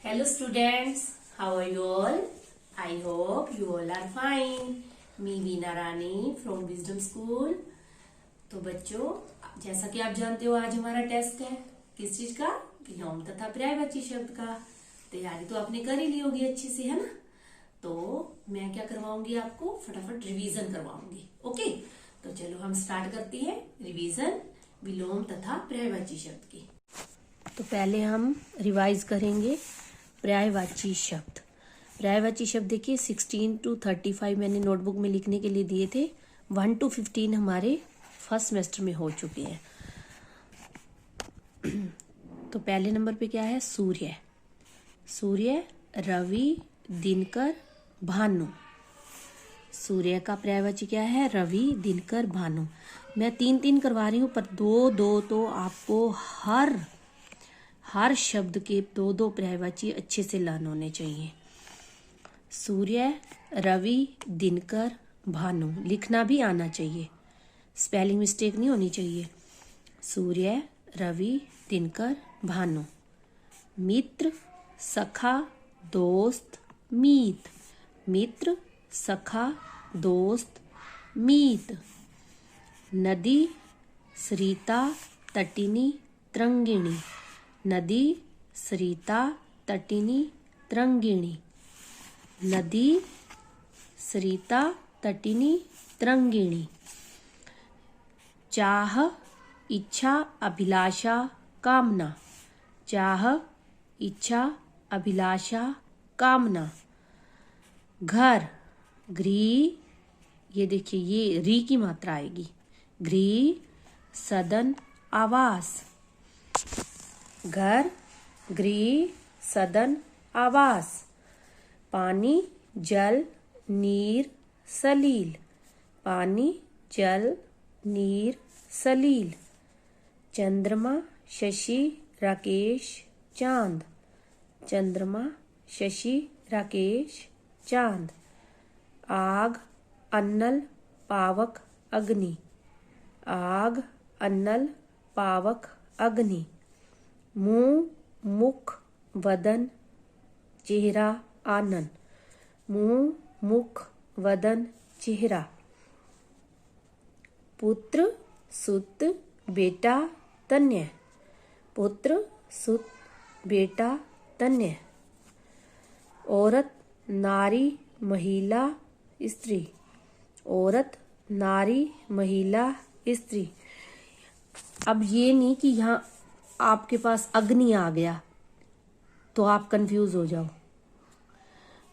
Hello students, how are you all? I hope you all are fine. Me Veena Rani from Wisdom School. तो बच्चों, जैसा कि आप जानते हो आज हमारा टेस्ट है किस चीज का? विलोम तथा पर्यायवाची शब्द का। तैयारी तो आपने कर ही ली होगी अच्छे से, है ना? तो मैं क्या करवाऊंगी आपको, फटाफट रिवीजन करवाऊंगी। ओके, तो चलो हम स्टार्ट करते हैं रिवीजन विलोम तथा पर्यायवाची शब्द की। तो पहले हम रिवाइज करेंगे पर्यायवाची शब्द। पर्यायवाची शब्द देखिए 16 to 35 मैंने नोटबुक में लिखने के लिए दिए थे। 1 to 15 हमारे फर्स्ट सेमेस्टर में हो चुके हैं। तो पहले नंबर पे क्या है? सूर्य। सूर्य, रवि, दिनकर, भानु। सूर्य का पर्यायवाची क्या है? रवि, दिनकर, भानु। मैं 3-3 करवा रही हूँ, पर 2-2 तो आपको हर शब्द के 2-2 पर्यायवाची अच्छे से लर्न होने चाहिए। सूर्य, रवि, दिनकर, भानु लिखना भी आना चाहिए, स्पेलिंग मिस्टेक नहीं होनी चाहिए। सूर्य, रवि, दिनकर, भानु। मित्र, सखा, दोस्त, मीत। मित्र, सखा, दोस्त, मीत। नदी, सरिता, तटिनी, तरंगिणी। नदी, सरिता, तटिनी, तरंगिणी। नदी, सरिता, तटिनी, तरंगिणी। चाह, इच्छा, अभिलाषा, कामना। चाह, इच्छा, अभिलाषा, कामना। घर, गृह, ये देखिए ये री की मात्रा आएगी। गृह, सदन, आवास। घर, गृह, सदन, आवास। पानी, जल, नीर, सलील। पानी, जल, नीर, सलील। चंद्रमा, शशि, राकेश, चांद। चंद्रमा, शशि, राकेश, चांद। आग, अन्नल, पावक, अग्नि। आग, अन्नल, पावक, अग्नि। मुंह, मुख, वदन, चेहरा, आनन। मुंह, मुख, वदन, चेहरा। पुत्र, सुत, बेटा, तन्य। पुत्र, सुत, बेटा, तन्य। औरत, नारी, महिला, स्त्री। औरत, नारी, महिला, स्त्री। अब ये नहीं कि यहाँ आपके पास अग्नि आ गया तो आप कंफ्यूज हो जाओ।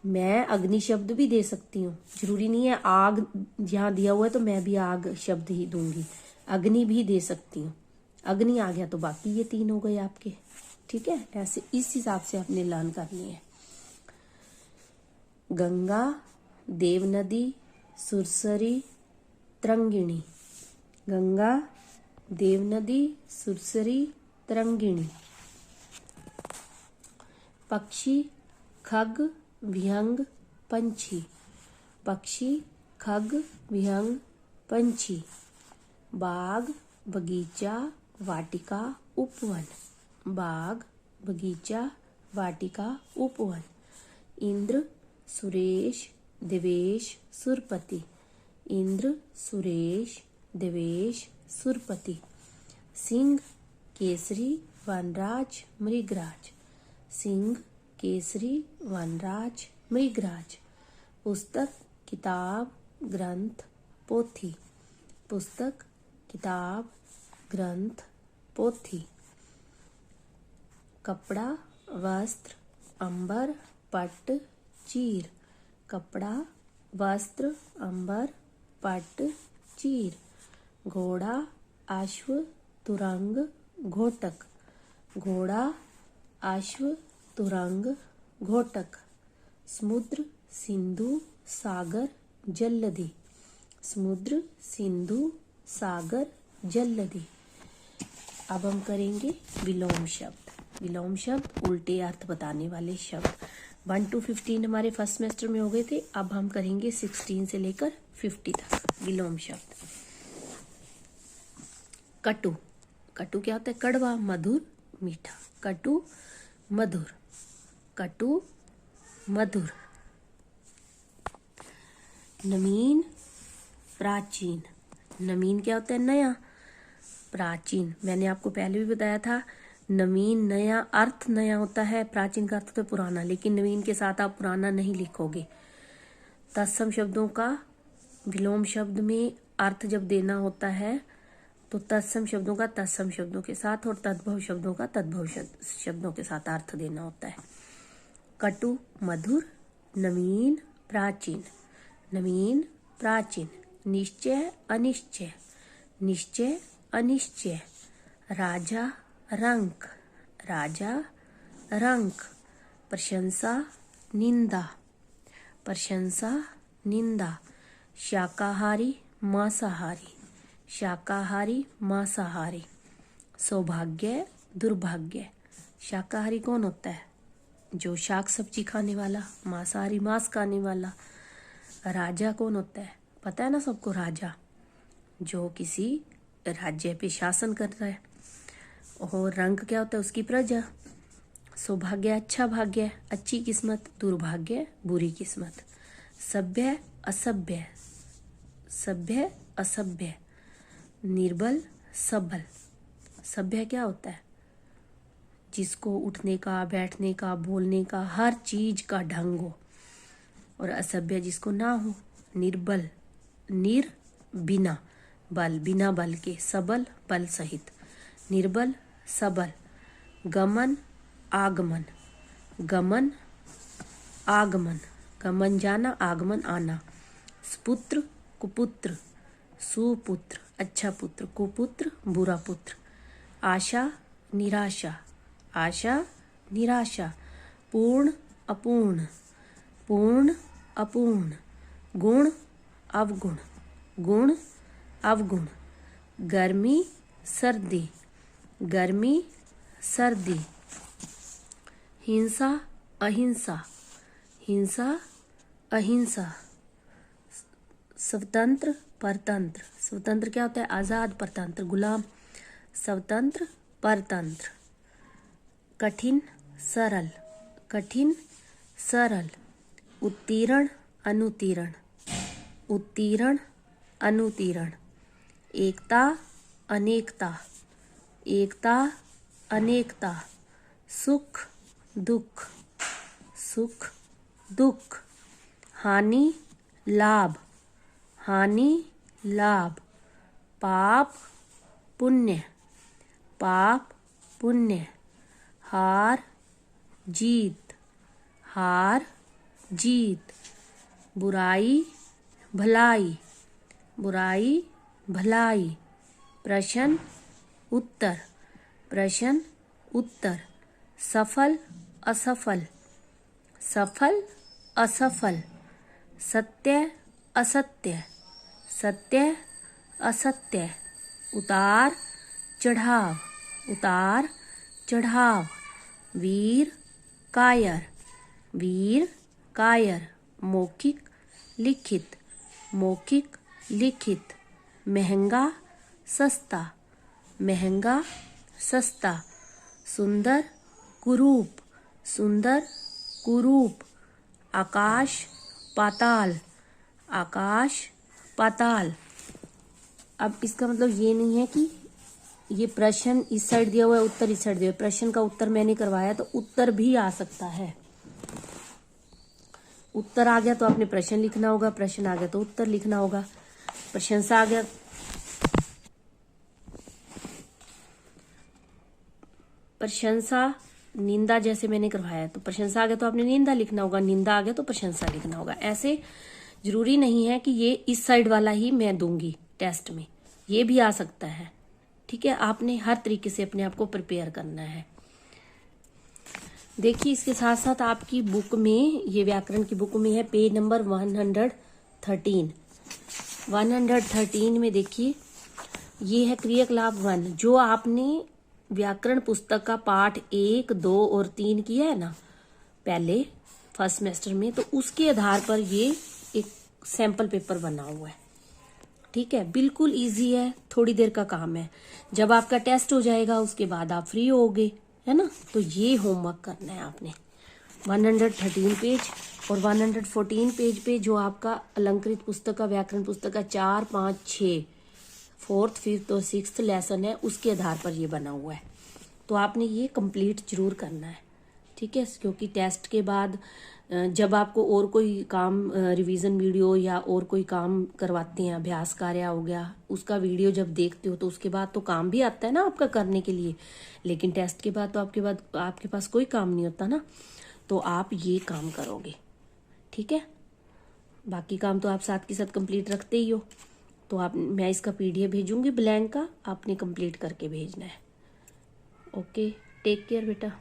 मैं अग्नि शब्द भी दे सकती हूँ, जरूरी नहीं है आग यहाँ दिया हुआ है तो मैं भी आग शब्द ही दूंगी। अग्नि भी दे सकती हूँ। अग्नि आ गया तो बाकी ये 3 हो गए आपके। ठीक है, ऐसे इस हिसाब से आपने लर्न करनी है। गंगा, देवनदी, सुरसरी, तरंगिणी। गंगा, देवनदी, सुरसरी, तरंगिणी। पक्षी, खग, विहंग, पंछी। पक्षी, खग, विहंग, पंछी। बाग, बगीचा, वाटिका, उपवन। बाग, बगीचा, वाटिका, उपवन। इंद्र, सुरेश, देवेश, सुरपति। इंद्र, सुरेश, देवेश, सुरपति। सिंह, केसरी, वनराज, मृगराज। सिंह, केसरी, वनराज, मृगराज। पुस्तक, किताब, ग्रंथ, पोथी। पुस्तक, किताब, ग्रंथ, पोथी। कपड़ा, वस्त्र, अंबर, पट, चीर। कपड़ा, वस्त्र, अंबर, पट, चीर। घोड़ा, अश्व, तुरंग, घोटक। घोड़ा, अश्व, तुरंग, घोटक। समुद्र, सिंधु, सागर, जलधि। समुद्र, सिंधु, सागर, जलधि। अब हम करेंगे विलोम शब्द। विलोम शब्द उल्टे अर्थ बताने वाले शब्द। 1 to 15 हमारे फर्स्ट सेमेस्टर में हो गए थे। अब हम करेंगे 16 से लेकर 50 तक विलोम शब्द। कटु। कटु क्या होता है? कड़वा, मधुर, मीठा। कटु, मधुर। कटु मधुर। नवीन प्राचीन। नवीन क्या होता है? नया। प्राचीन मैंने आपको पहले भी बताया था, नवीन नया, अर्थ नया होता है, प्राचीन का अर्थ होता है पुराना, लेकिन नवीन के साथ आप पुराना नहीं लिखोगे। तत्सम शब्दों का विलोम शब्द में अर्थ जब देना होता है तो तत्सम शब्दों का तत्सम शब्दों के साथ और तद्भव शब्दों का तद्भव शब्दों के साथ अर्थ देना होता है। कटु मधुर, नवीन प्राचीन। नवीन प्राचीन। निश्चय अनिश्चय। निश्चय अनिश्चय। राजा रंक। राजा रंक। प्रशंसा निंदा। प्रशंसा निंदा। शाकाहारी मांसाहारी। शाकाहारी मांसाहारी। सौभाग्य दुर्भाग्य। शाकाहारी कौन होता है? जो शाक सब्जी खाने वाला। मांसाहारी मांस खाने वाला। राजा कौन होता है? पता है ना सबको, राजा जो किसी राज्य पे शासन कर रहा है। और रंग क्या होता है? उसकी प्रजा। सौभाग्य अच्छा भाग्य, अच्छी किस्मत। दुर्भाग्य बुरी किस्मत। सभ्य असभ्य। सभ्य असभ्य। निर्बल सबल। सभ्य क्या होता है? जिसको उठने का, बैठने का, बोलने का, हर चीज का ढंग हो। और असभ्य जिसको ना हो। निर्बल बिना बल, बिना बल के। सबल बल सहित। निर्बल सबल। गमन आगमन। गमन आगमन। गमन जाना, आगमन आना। सुपुत्र कुपुत्र। सुपुत्र अच्छा पुत्र, कुपुत्र बुरा पुत्र। आशा निराशा। आशा निराशा। पूर्ण अपूर्ण। पूर्ण अपूर्ण। गुण अवगुण। गुण अवगुण। गर्मी सर्दी। गर्मी सर्दी। हिंसा अहिंसा। हिंसा अहिंसा। स्वतंत्र परतंत्र। स्वतंत्र क्या होता है? आजाद। परतंत्र गुलाम। स्वतंत्र परतंत्र। कठिन सरल। कठिन सरल। उत्तीर्ण अनुतीर्ण। उत्तीर्ण अनुतीर्ण। एकता अनेकता। एकता अनेकता। सुख दुख। सुख दुख। हानि लाभ। हानि लाभ। पाप पुण्य। पाप पुण्य। हार जीत। हार जीत। बुराई भलाई। बुराई भलाई। प्रश्न उत्तर। प्रश्न उत्तर। सफल असफल। सफल असफल। सत्य असत्य। सत्य असत्य। उतार चढ़ाव। उतार चढ़ाव। वीर कायर। वीर कायर। मौखिक लिखित। मौखिक लिखित। महंगा सस्ता। महंगा सस्ता। सुंदर कुरूप। सुंदर कुरूप। आकाश पाताल। आकाश पाताल। अब इसका मतलब ये नहीं है कि ये प्रश्न इस साइड दिया हुआ है, उत्तर इस साइड दिया हुआ है। प्रश्न का उत्तर मैंने करवाया तो उत्तर भी आ सकता है। उत्तर आ गया तो आपने प्रश्न लिखना होगा, प्रश्न आ गया तो उत्तर लिखना होगा। प्रशंसा आ गया, प्रशंसा निंदा जैसे मैंने करवाया तो प्रशंसा आ गया तो आपने निंदा लिखना होगा, निंदा आ गया तो प्रशंसा लिखना होगा। ऐसे जरूरी नहीं है कि ये इस साइड वाला ही मैं दूंगी टेस्ट में, ये भी आ सकता है। ठीक है, आपने हर तरीके से अपने आप को प्रिपेयर करना है। देखिए इसके साथ साथ आपकी बुक में, ये व्याकरण की बुक में है, पेज नंबर 113। 113 में देखिए ये है क्रियाकलाप 1, जो आपने व्याकरण पुस्तक का पाठ 1, 2 और 3 किया है ना पहले फर्स्ट सेमेस्टर में, तो उसके आधार पर ये एक सैंपल पेपर बना हुआ है। ठीक है, बिल्कुल इजी है, थोड़ी देर का काम है। जब आपका टेस्ट हो जाएगा उसके बाद आप फ्री होगे, है ना। तो ये होमवर्क करना है आपने। 113 पेज और 114 पेज पे जो आपका अलंकृत पुस्तक का व्याकरण पुस्तक का 4, 5, 6 4th, 5th और 6th लेसन है, उसके आधार पर ये बना हुआ है। तो आपने ये कंप्लीट जरूर करना है, ठीक है। क्योंकि टेस्ट के बाद जब आपको और कोई काम रिवीजन वीडियो या और कोई काम करवाते हैं, अभ्यास कार्य हो गया, उसका वीडियो जब देखते हो तो उसके बाद तो काम भी आता है ना आपका करने के लिए, लेकिन टेस्ट के बाद तो आपके पास कोई काम नहीं होता ना, तो आप ये काम करोगे, ठीक है। बाकी काम तो आप साथ के साथ कंप्लीट रखते ही हो। तो मैं इसका PDF भेजूंगी ब्लैंक का, आपने कंप्लीट करके भेजना है। ओके, टेक केयर बेटा।